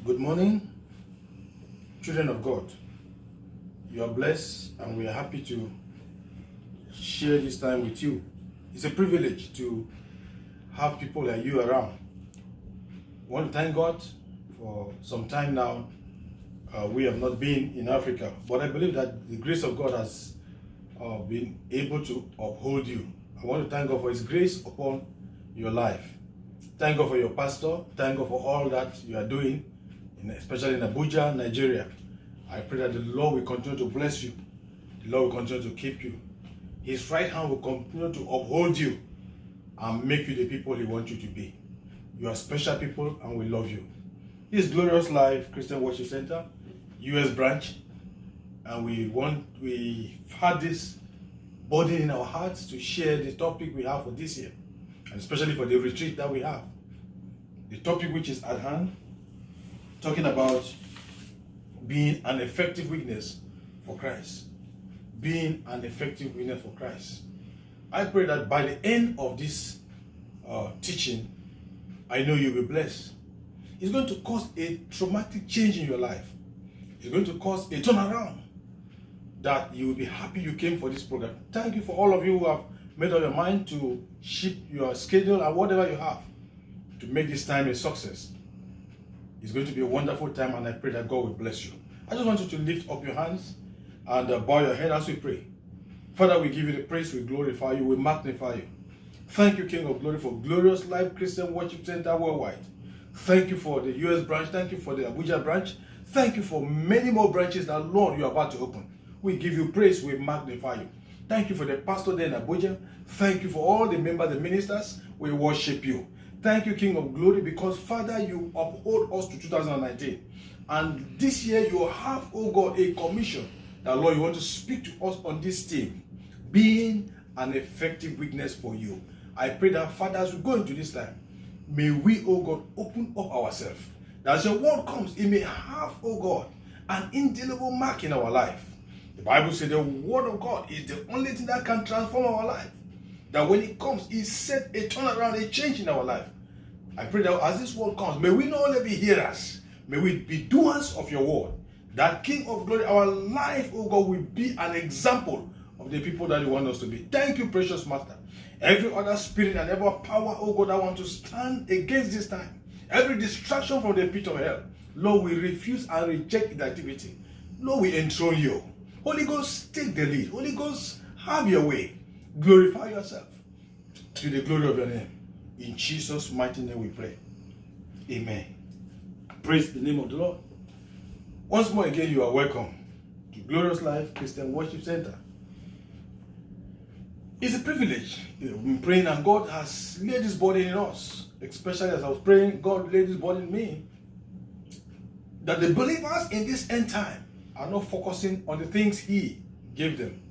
Good morning, children of God. You are blessed and we are happy to share this time with you. It's a privilege to have people like you around. I want to thank God for some time now. We have not been in Africa, but I believe that the grace of God has been able to uphold you. I want to thank God for His grace upon your life. Thank God for your pastor. Thank God for all that you are doing, especially in Abuja, Nigeria. I pray that the Lord will continue to bless you. The Lord will continue to keep you. His right hand will continue to uphold you and make you the people He wants you to be. You are special people and we love you. This is Glorious Life Christian Worship Center, US branch, and we've had this burden in our hearts to share the topic we have for this year, and especially for the retreat that we have. The topic which is at hand, talking about being an effective witness for Christ. Being an effective witness for Christ. I pray that by the end of this teaching, I know you'll be blessed. It's going to cause a traumatic change in your life. It's going to cause a turnaround that you will be happy you came for this program. Thank you for all of you who have made up your mind to shift your schedule and whatever you have to make this time a success. It's going to be a wonderful time and I pray that God will bless you. I just want you to lift up your hands and bow your head as we pray. Father, we give you the praise, we glorify you, we magnify you. Thank you, King of Glory, for Glorious Life Christian Worship Center worldwide. Thank you for the US branch, thank you for the Abuja branch. Thank you for many more branches that, Lord, you are about to open. We give you praise, we magnify you. Thank you for the pastor there in Abuja. Thank you for all the members, the ministers. We worship you. Thank you, King of Glory, because, Father, you uphold us to 2019. And this year you have, oh God, a commission that, Lord, you want to speak to us on this theme, being an effective witness for you. I pray that, Father, as we go into this time, may we, oh God, open up ourselves. That as your word comes, it may have, oh God, an indelible mark in our life. The Bible says the word of God is the only thing that can transform our life. That when it comes, it set a turnaround, a change in our life. I pray that as this word comes, may we not only be hearers, may we be doers of your word. That King of Glory, our life, oh God, will be an example of the people that you want us to be. Thank you, precious Master. Every other spirit and every power, oh God, that want to stand against this time, every distraction from the pit of hell, Lord, we refuse and reject the activity. Lord, we enthrone you. Holy Ghost, take the lead. Holy Ghost, have your way. Glorify yourself to the glory of your name. In Jesus' mighty name we pray. Amen. Praise the name of the Lord. Once more again, you are welcome to Glorious Life Christian Worship Center. It's a privilege. We've been praying and God has laid this burden in us. Especially as I was praying, God laid this burden in me. That the believers in this end time are not focusing on the things He gave them.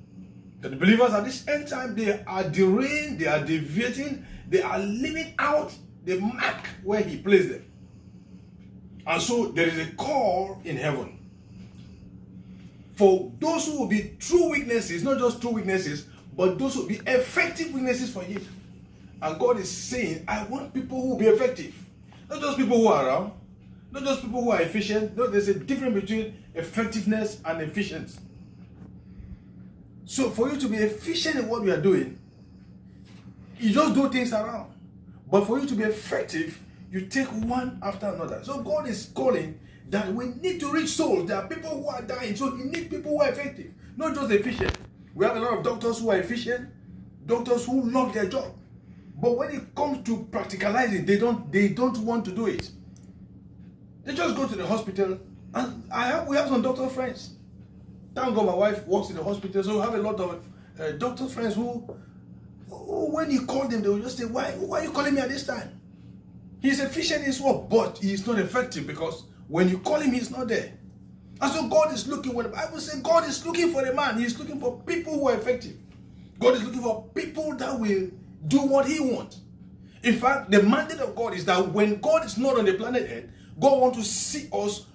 That the believers at this end time, they are derailing, they are deviating, they are leaving out the mark where He placed them. And so there is a call in heaven for those who will be true witnesses, not just true witnesses, but those who will be effective witnesses for Him. And God is saying, I want people who will be effective. Not just people who are around, not just people who are efficient. No, there's a difference between effectiveness and efficiency. So for you to be efficient in what we are doing, you just do things around. But for you to be effective, you take one after another. So God is calling that we need to reach souls. There are people who are dying, so we need people who are effective, not just efficient. We have a lot of doctors who are efficient, doctors who love their job. But when it comes to practicalizing, they don't want to do it. They just go to the hospital, and we have some doctor friends. Thank God my wife works in the hospital, so we have a lot of doctor friends who, when you call them, they will just say, why are you calling me at this time? He's efficient in his work, but he's not effective because when you call him, he's not there. And so God is looking, when the Bible says God is looking for a man, He's looking for people who are effective. God is looking for people that will do what He wants. In fact, the mandate of God is that when God is not on the planet Earth, God wants to see us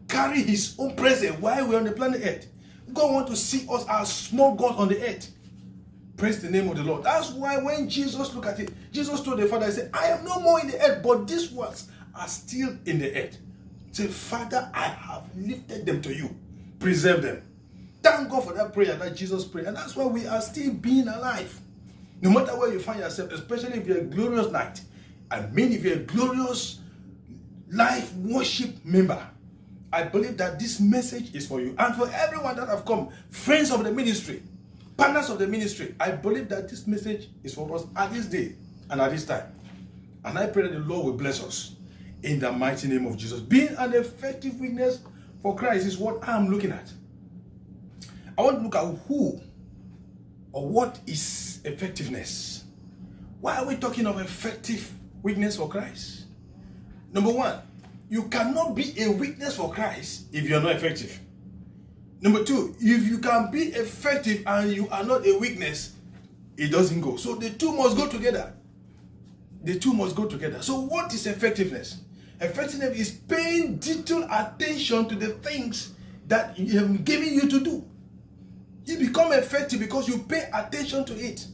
carry His own presence while we're on the planet Earth. God wants to see us as small gods on the earth. Praise the name of the Lord. That's why when Jesus looked at it, Jesus told the Father, He said, I am no more in the earth, but these ones are still in the earth. Say, Father, I have lifted them to you. Preserve them. Thank God for that prayer that Jesus prayed. And that's why we are still being alive. No matter where you find yourself, especially if you're a glorious night. I mean, if you're a glorious life worship member, I believe that this message is for you. And for everyone that have come, friends of the ministry, partners of the ministry, I believe that this message is for us at this day and at this time. And I pray that the Lord will bless us in the mighty name of Jesus. Being an effective witness for Christ is what I'm looking at. I want to look at who or what is effectiveness. Why are we talking of effective witness for Christ? Number one, you cannot be a witness for Christ if you're not effective. Number two, if you can be effective and you are not a witness, it doesn't go. So the two must go together. The two must go together. So what is effectiveness? Effectiveness is paying detailed attention to the things that you have given you to do. You become effective because you pay attention to it.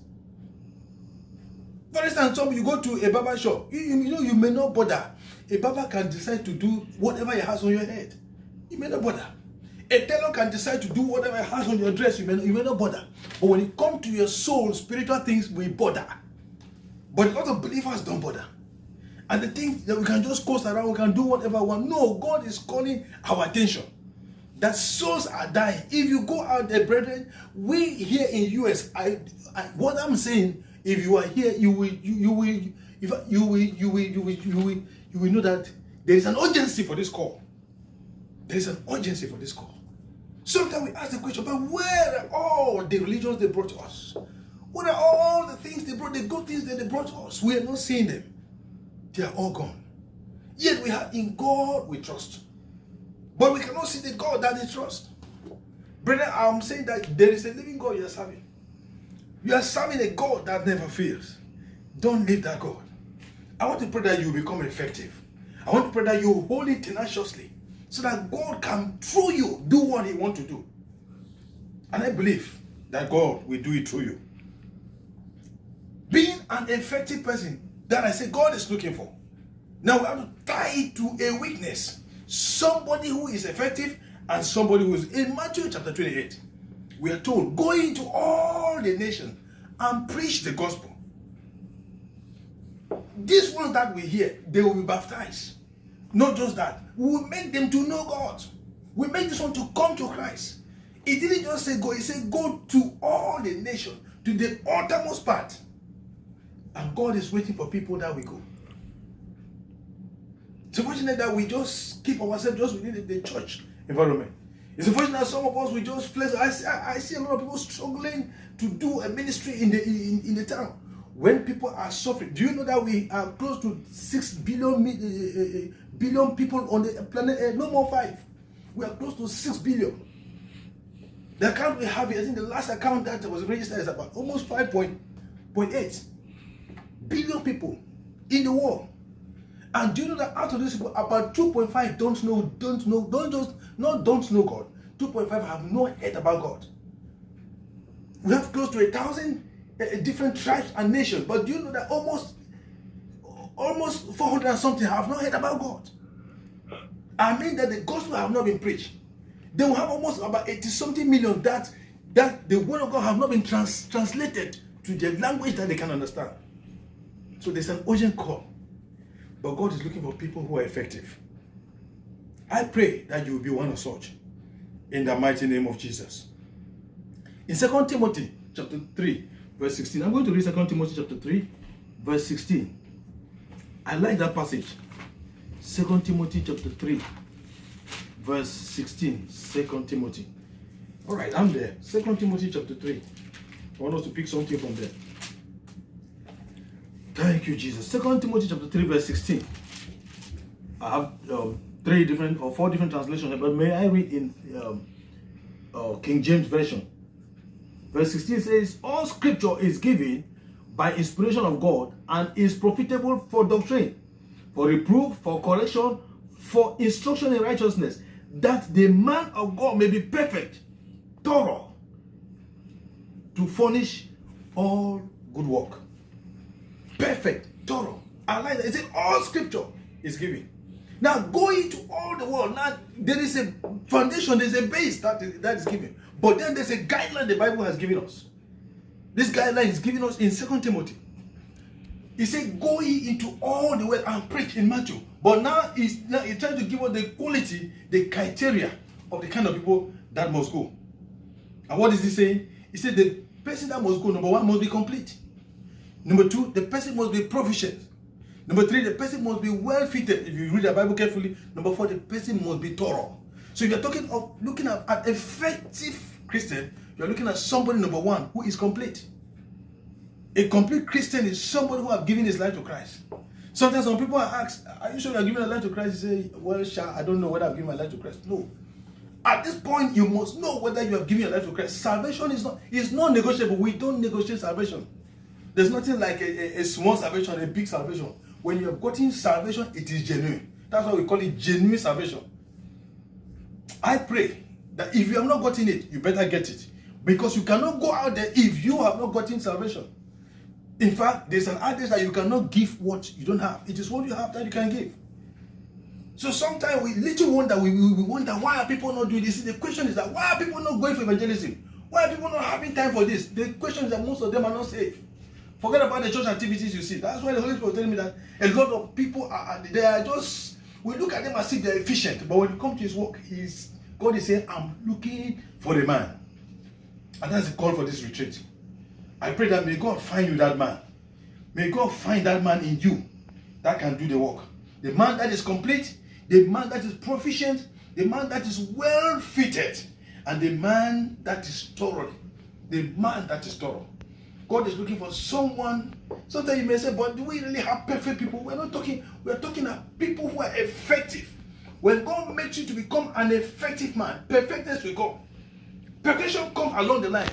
For instance, you go to a barber shop. You may not bother. A barber can decide to do whatever he has on your head. You may not bother. A tailor can decide to do whatever he has on your dress. You may not bother. But when it comes to your soul, spiritual things, we bother. But a lot of believers don't bother. And they think that we can just coast around, we can do whatever we want. No, God is calling our attention. That souls are dying. If you go out there, brethren, we here in US, what I'm saying, if you are here, you will know that there is an urgency for this call. There is an urgency for this call. Sometimes we ask the question, but where are all the religions they brought to us? What are all the things they brought, the good things that they brought to us? We are not seeing them. They are all gone. Yet we have in God we trust. But we cannot see the God that they trust. Brother, I'm saying that there is a living God you are serving. You are serving a God that never fails. Don't leave that God. I want to pray that you become effective. I want to pray that you hold it tenaciously so that God can, through you, do what He wants to do. And I believe that God will do it through you. Being an effective person that I say God is looking for. Now we have to tie it to a witness. Somebody who is effective and somebody who is. In Matthew chapter 28, we are told, go into all the nations and preach the gospel. These ones that we hear, they will be baptized. Not just that. We will make them to know God. We make this one to come to Christ. It didn't just say go, it said go to all the nations, to the uttermost part. And God is waiting for people that we go. It's unfortunate that we just keep ourselves just within the church environment. It's unfortunate that some of us, we just flex. I see a lot of people struggling to do a ministry in the town. When people are suffering, do you know that we are close to 6 billion people on the planet Earth? No more 5. We are close to 6 billion. The account we have, I think the last account that was registered is about almost 5.8 billion people in the world. And do you know that out of these people, about 2.5 don't know God. 2.5 have no heard about God. We have close to 1,000 different tribes and nations, but do you know that almost 400 and something have not heard about God? I mean that the gospel have not been preached. They will have almost about 80-something million that the word of God have not been translated to the language that they can understand. So there's an urgent call. But God is looking for people who are effective. I pray that you will be one of such. In the mighty name of Jesus. In 2 Timothy chapter 3, verse 16. I'm going to read 2 Timothy chapter 3, verse 16. I like that passage. 2 Timothy chapter 3, verse 16. 2 Timothy. All right, I'm there. 2 Timothy chapter 3. I want us to pick something from there. Thank you, Jesus. 2 Timothy chapter 3, verse 16. I have 4 different translations, but may I read in King James Version? Verse 16 says, all scripture is given by inspiration of God and is profitable for doctrine, for reproof, for correction, for instruction in righteousness, that the man of God may be perfect, thorough, to furnish all good work. Perfect, thorough. I like that. It says all scripture is given. Now go into all the world. Now there is a foundation, there's a base that is given. But then there's a guideline the Bible has given us. This guideline is given us in 2 Timothy. He said, go ye into all the world and preach in Matthew. But now he's trying to give us the quality, the criteria of the kind of people that must go. And what is he saying? He said the person that must go, number one, must be complete. Number two, the person must be proficient. Number three, the person must be well fitted. If you read the Bible carefully. Number four, the person must be thorough. So if you're talking of looking at effective Christian, you're looking at somebody, number one, who is complete. A complete Christian is somebody who has given his life to Christ. Sometimes when people are asked, are you sure you are giving your life to Christ? You say, well, I don't know whether I've given my life to Christ. No. At this point, you must know whether you have given your life to Christ. Salvation is not negotiable. We don't negotiate salvation. There's nothing like a small salvation, a big salvation. When you have gotten salvation, it is genuine. That's why we call it genuine salvation. I pray that if you have not gotten it, you better get it. Because you cannot go out there if you have not gotten salvation. In fact, there's an adage that you cannot give what you don't have. It is what you have that you can give. So sometimes we wonder, why are people not doing this? The question is that, why are people not going for evangelism? Why are people not having time for this? The question is that most of them are not saved. Forget about the church activities you see. That's why the Holy Spirit was telling me that a lot of people we look at them as if they're efficient. But when it comes to his work, God is saying, I'm looking for a man. And that's the call for this retreat. I pray that may God find you that man. May God find that man in you that can do the work. The man that is complete, the man that is proficient, the man that is well fitted, and the man that is thorough. The man that is thorough. God is looking for someone. Sometimes you may say, but do we really have perfect people? We're talking about people who are effective. When God makes you to become an effective man, perfectness will come. Perfection comes along the line.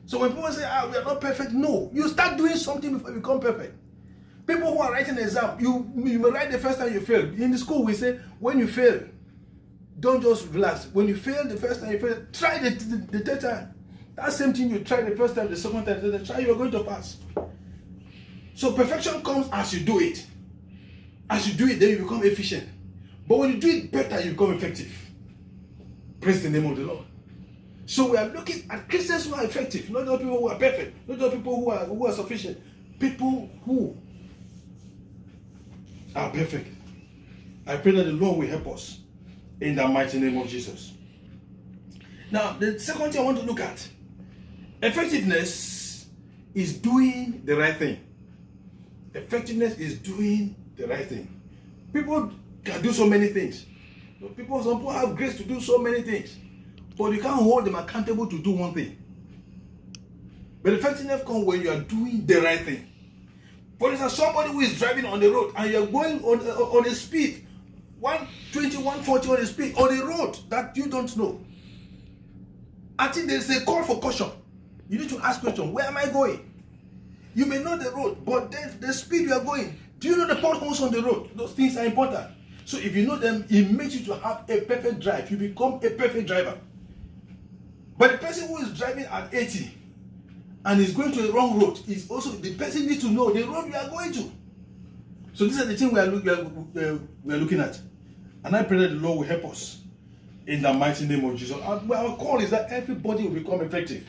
So when people say, we are not perfect, no. You start doing something before you become perfect. People who are writing an exam, you may write the first time you fail. In the school, we say, when you fail, don't just relax. When you fail the first time you fail, try the third time. That same thing you try the first time, the second time, the third time, you are going to pass. So perfection comes as you do it. As you do it, then you become efficient. But when you do it better, you become effective. Praise the name of the Lord. So we are looking at Christians who are effective, not just people who are perfect, not just people who are sufficient. People who are perfect. I pray that the Lord will help us in the mighty name of Jesus. Now, the second thing I want to look at, effectiveness is doing the right thing. Effectiveness is doing the right thing. People can do so many things. Some people have grace to do so many things, but you can't hold them accountable to do one thing. But effectiveness comes when you are doing the right thing. For instance, somebody who is driving on the road and you're going on a speed, 120, 140 on a speed, on a road that you don't know. I think there's a call for caution. You need to ask question, where am I going? You may know the road, but then the speed you are going, do you know the potholes on the road? Those things are important. So if you know them, it makes you to have a perfect drive. You become a perfect driver. But the person who is driving at 80 and is going to the wrong road is also, the person needs to know the road you are going to. So these are the things we are looking at. And I pray that the Lord will help us in the mighty name of Jesus. Our call is that everybody will become effective.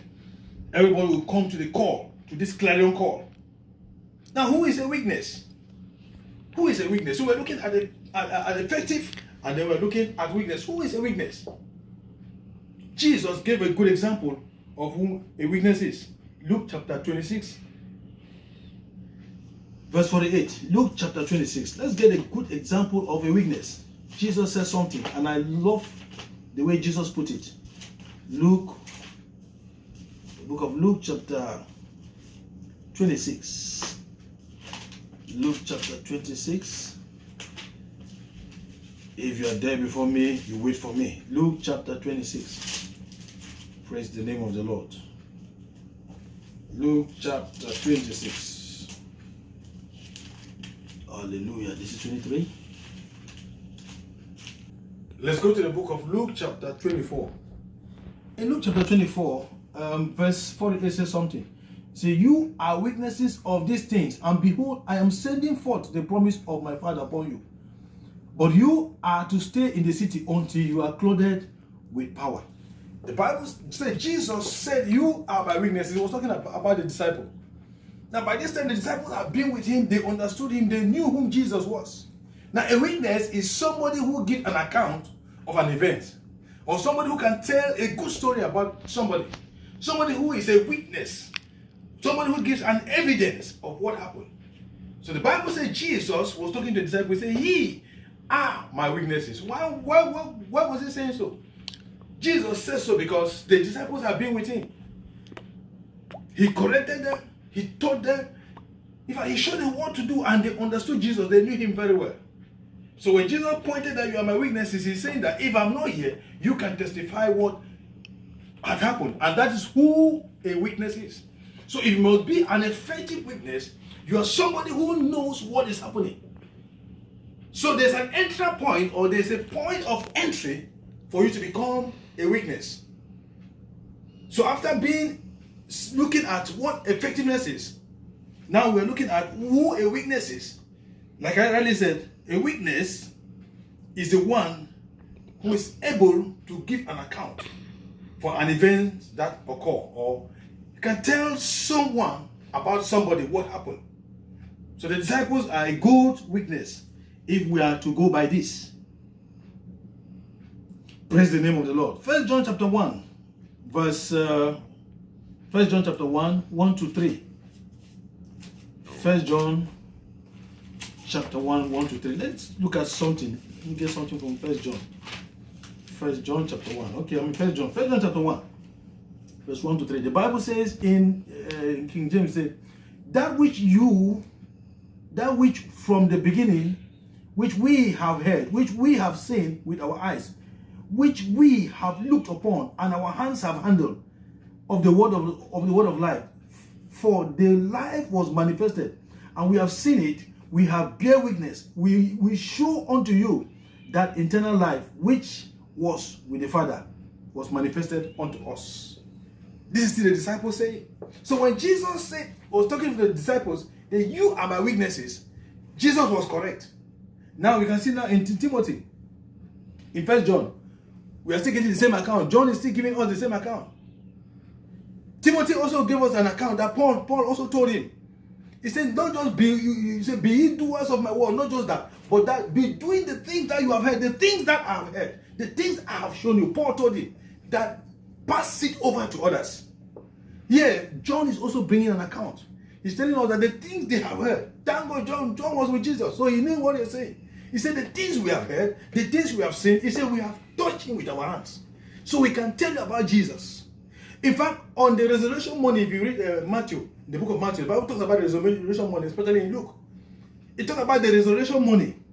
Everybody will come to the call, to this clarion call. Now, who is a weakness? Who is a weakness? So we're looking at effective, and then we're looking at weakness. Who is a weakness? Jesus gave a good example of who a weakness is. Luke chapter 26, verse 48. Luke chapter 26. Let's get a good example of a weakness. Jesus says something, and I love the way Jesus put it. Luke, the book of Luke chapter 26. Luke chapter 26. If you are there before me, you wait for me. Luke chapter 26. Praise the name of the Lord. Luke chapter 26. Hallelujah. This is 23. Let's go to the book of Luke chapter 24. In Luke chapter 24, verse 48 says something. Say, you are witnesses of these things, and behold, I am sending forth the promise of my Father upon you. But you are to stay in the city until you are clothed with power. The Bible said, Jesus said, you are my witnesses. He was talking about the disciple. Now, by this time, the disciples have been with him. They understood him. They knew whom Jesus was. Now, a witness is somebody who gives an account of an event, or somebody who can tell a good story about somebody. Somebody who is a witness. Somebody who gives an evidence of what happened. So the Bible says Jesus was talking to the disciples. He said, ye are my witnesses. Why was he saying so? Jesus says so because the disciples have been with him. He corrected them. He taught them. In fact, he showed them what to do, and they understood Jesus. They knew him very well. So when Jesus pointed that you are my witnesses, he's saying that if I'm not here, you can testify what had happened. And that is who a witness is. So if you must be an effective witness, you are somebody who knows what is happening. So there's an entry point, or there's a point of entry for you to become a witness. So after looking at what effectiveness is, now we're looking at who a witness is. Like I earlier said, a witness is the one who is able to give an account for an event that occurred, or you can tell someone about somebody what happened. So the disciples are a good witness if we are to go by this. Praise the name of the Lord. 1 John chapter 1, verse 1 John chapter 1, 1 to 3. 1 John chapter 1, 1 to 3. Let's look at something. Let me get something from 1 John. 1 John chapter 1. Okay, I'm in 1 John. 1 John chapter 1, verse 1 to 3. The Bible says in King James, says, that which from the beginning, which we have heard, which we have seen with our eyes, which we have looked upon, and our hands have handled of the word of life. For the life was manifested, and we have seen it, we have bear witness, we show unto you that eternal life which was with the Father was manifested unto us. This is still the disciples saying. So when Jesus was talking to the disciples, that you are my witnesses, Jesus was correct. Now we can see now in Timothy, in 1 John, we are still getting the same account. John is still giving us the same account. Timothy also gave us an account that Paul also told him. He said, don't just be ye doers of my word, not just that, but that be doing the things that you have heard, the things that I have heard, the things I have shown you. Paul told him that pass it over to others. Here, John is also bringing an account. He's telling us that the things they have heard, thank God John was with Jesus, so he knew what he was saying. He said the things we have heard, the things we have seen, he said we have touched him with our hands. So we can tell you about Jesus. In fact, on the resurrection morning, if you read Matthew, the book of Matthew, the Bible talks about the resurrection morning, especially in Luke. It talks about the resurrection morning.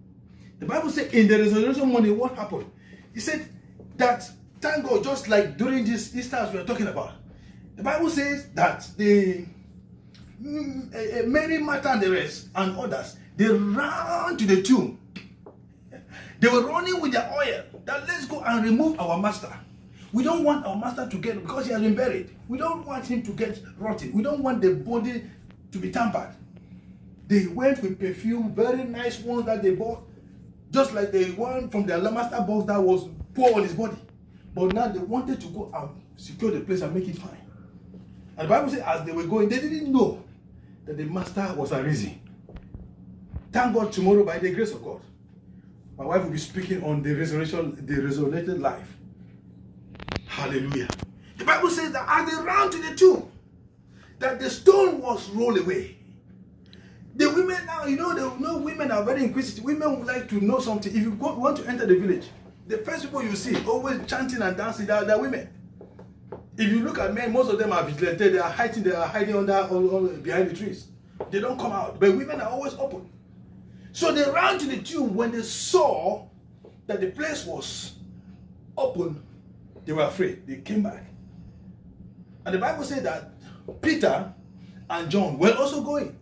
The Bible says in the resurrection morning, what happened? He said that, thank God, just like during this Easter we are talking about, the Bible says that the Mary, Martha, and the rest, and others, they ran to the tomb. They were running with their oil. That let's go and remove our master. We don't want our master to get, because he has been buried. We don't want him to get rotten. We don't want the body to be tampered. They went with perfume, very nice ones that they bought, just like the one from the alabaster box that was poured on his body. But now they wanted to go and secure the place and make it fine. And the Bible says as they were going, they didn't know that the master was arisen. Thank God, tomorrow, by the grace of God, my wife will be speaking on the resurrection, the resurrected life. Hallelujah. The Bible says that as they ran to the tomb, that the stone was rolled away. The women now, women are very inquisitive. Women would like to know something. If you want to enter the village, the first people you see always chanting and dancing, they are women. If you look at men, most of them are vigilantes. They are hiding under behind the trees. They don't come out. But women are always open. So they ran to the tomb. When they saw that the place was open, they were afraid. They came back. And the Bible said that Peter and John were also going.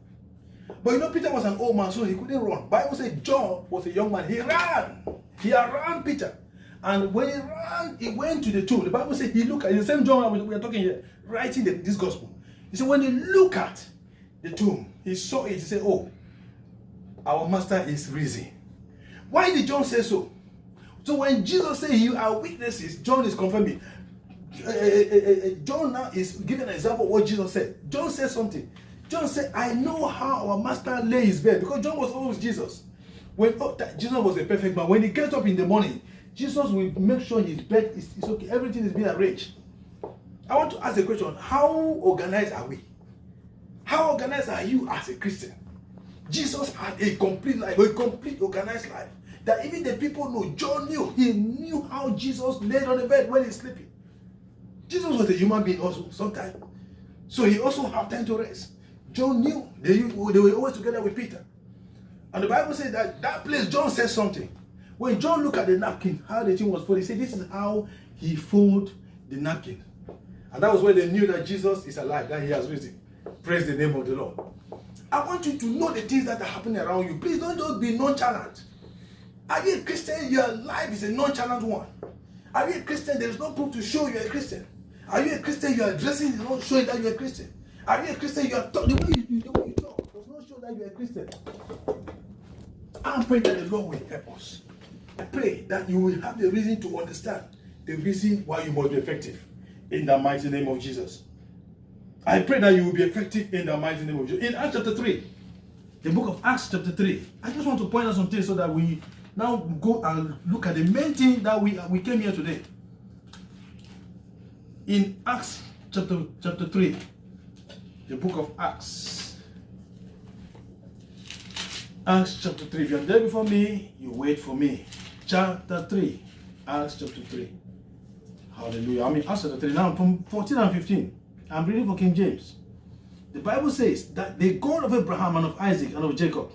But Peter was an old man, so he couldn't run. The Bible said John was a young man. He ran. He outran Peter. And when he ran, he went to the tomb. The Bible said he looked at the same John we are talking here, writing this gospel. He said when he looked at the tomb, he saw it. He said, oh, our master is risen. Why did John say so? So when Jesus said you are witnesses, John is confirming. John now is giving an example of what Jesus said. John said something. John said, I know how our master lay his bed, because John was always Jesus. When Jesus was a perfect man, when he gets up in the morning, Jesus will make sure his bed is okay. Everything is being arranged. I want to ask a question. How organized are we? How organized are you as a Christian? Jesus had a complete life, a complete organized life. That even the people know, John knew. He knew how Jesus laid on the bed when he's sleeping. Jesus was a human being also sometimes. So he also had time to rest. John knew. They were always together with Peter. And the Bible says that place, John said something. When John looked at the napkin, how the thing was folded, he said, this is how he folded the napkin. And that was when they knew that Jesus is alive, that he has risen. Praise the name of the Lord. I want you to know the things that are happening around you. Please don't just be nonchalant. Are you a Christian? Your life is a nonchalant one. Are you a Christian? There is no proof to show you're a Christian. Are you a Christian? Your dressing is not showing that you're a Christian. Are you a Christian? The way you talk does not show that you're a Christian. I pray that the Lord will help us. I pray that you will have the reason to understand the reason why you must be effective. In the mighty name of Jesus. I pray that you will be effective in the mighty name of Jesus. In Acts chapter 3, the book of Acts chapter 3, I just want to point out some things so that we now go and look at the main thing that we came here today. In Acts chapter 3, the book of Acts. Acts chapter 3. If you're there before me, you wait for me. Chapter 3. Acts chapter 3. Hallelujah. Acts chapter 3. Now from 14 and 15. I'm reading for King James. The Bible says that the God of Abraham and of Isaac and of Jacob,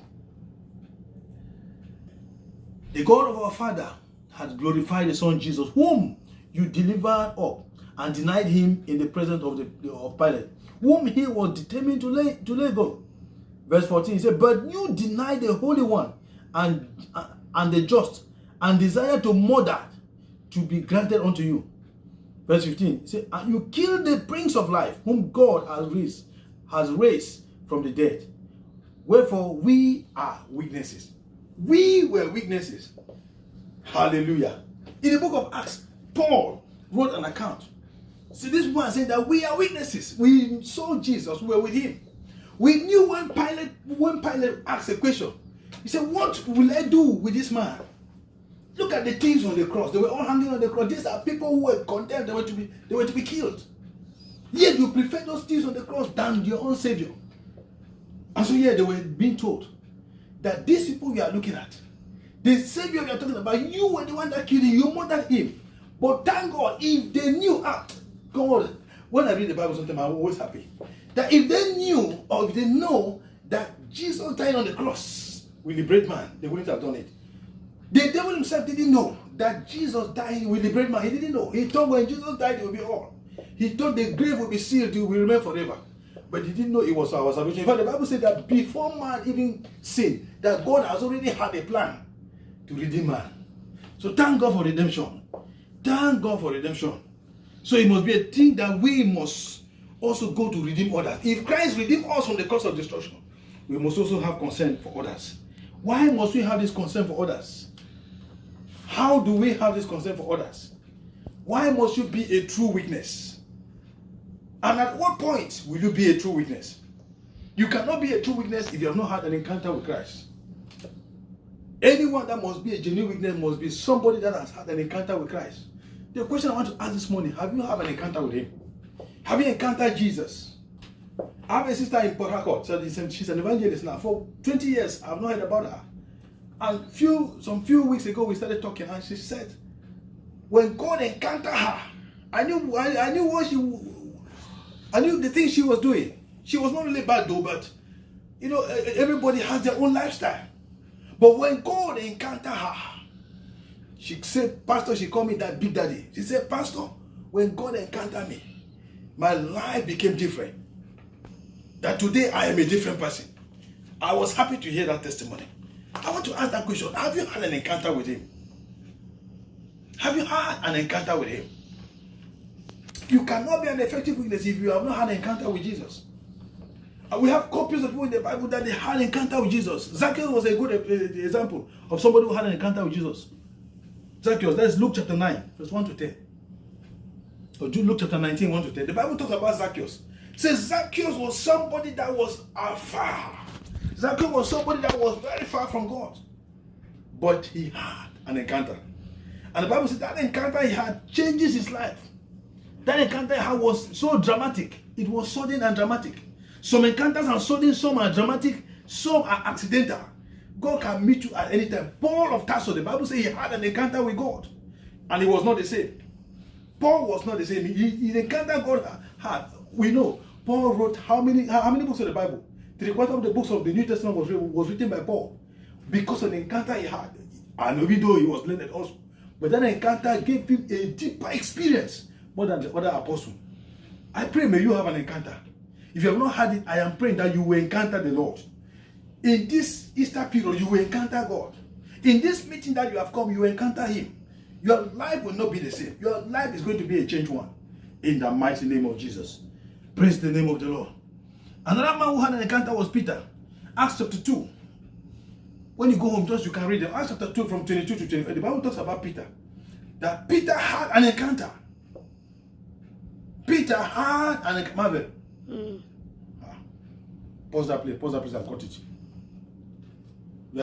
the God of our father, had glorified the Son Jesus, whom you delivered up and denied him in the presence of Pilate, whom he was determined to lay go. Verse 14, he said, but you denied the Holy One and the just, and desired to murder to be granted unto you. Verse 15, he said, and you killed the Prince of Life, whom God has raised from the dead. Wherefore we are witnesses. We were witnesses. Hallelujah. In the book of Acts, Paul wrote an account. See, this one saying that we are witnesses. We saw Jesus, we were with him. We knew when Pilate asked a question, he said, what will I do with this man? Look at the thieves on the cross. They were all hanging on the cross. These are people who were condemned. They were to be killed. Yet you prefer those thieves on the cross than your own Savior. And so here they were being told that these people you are looking at, the Savior you are talking about, you were the one that killed him. You murdered him. But thank God, if they knew, God, when I read the Bible sometimes, I'm always happy. That if they knew or if they know that Jesus died on the cross will liberate man, they wouldn't have done it. The devil himself didn't know that Jesus died will liberate man. He didn't know. He thought when Jesus died, it would be all. He thought the grave would be sealed, it will remain forever. But he didn't know it was our salvation. In fact, the Bible said that before man even sinned, that God has already had a plan to redeem man. So thank God for redemption. Thank God for redemption. So it must be a thing that we must also go to redeem others. If Christ redeemed us from the curse of destruction, we must also have concern for others. Why must we have this concern for others? How do we have this concern for others? Why must you be a true witness? And at what point will you be a true witness? You cannot be a true witness if you have not had an encounter with Christ. Anyone that must be a genuine witness must be somebody that has had an encounter with Christ. The question I want to ask this morning, have you had an encounter with him? Have you encountered Jesus? I have a sister in Port Harcourt. So she's an evangelist now. For 20 years, I've not heard about her. And some few weeks ago, we started talking, and she said, when God encountered her, I knew the things she was doing. She was not really bad though, but everybody has their own lifestyle. But when God encountered her, she said, Pastor, she called me that big daddy. She said, Pastor, when God encountered me, my life became different. That today I am a different person. I was happy to hear that testimony. I want to ask that question. Have you had an encounter with him? Have you had an encounter with him? You cannot be an effective witness if you have not had an encounter with Jesus. And we have copies of people in the Bible that they had an encounter with Jesus. Zacchaeus was a good example of somebody who had an encounter with Jesus. Zacchaeus, that's Luke chapter 9, verse 1 to 10. Or Luke chapter 19, 1 to 10. The Bible talks about Zacchaeus. It says Zacchaeus was somebody that was afar. Zacchaeus was somebody that was very far from God. But he had an encounter. And the Bible says that encounter he had changes his life. That encounter he had was so dramatic. It was sudden and dramatic. Some encounters are sudden, some are dramatic, some are accidental. God can meet you at any time. Paul of Tarsus, the Bible says he had an encounter with God. And he was not the same. Paul was not the same. He encountered God had. We know Paul wrote how many books of the Bible? 3/4 of the books of the New Testament was written by Paul. Because of the encounter he had. And even though he was learned also. But that encounter gave him a deeper experience more than the other apostle. I pray may you have an encounter. If you have not had it, I am praying that you will encounter the Lord. In this Easter period, you will encounter God. In this meeting that you have come, you will encounter Him. Your life will not be the same. Your life is going to be a changed one. In the mighty name of Jesus. Praise the name of the Lord. Another man who had an encounter was Peter. Acts chapter 2. When you go home, just you can read them. Acts chapter 2 from 22 to 28. The Bible talks about Peter. That Peter had an encounter. Peter had an encounter. Marvel. Pause that please. I've got it.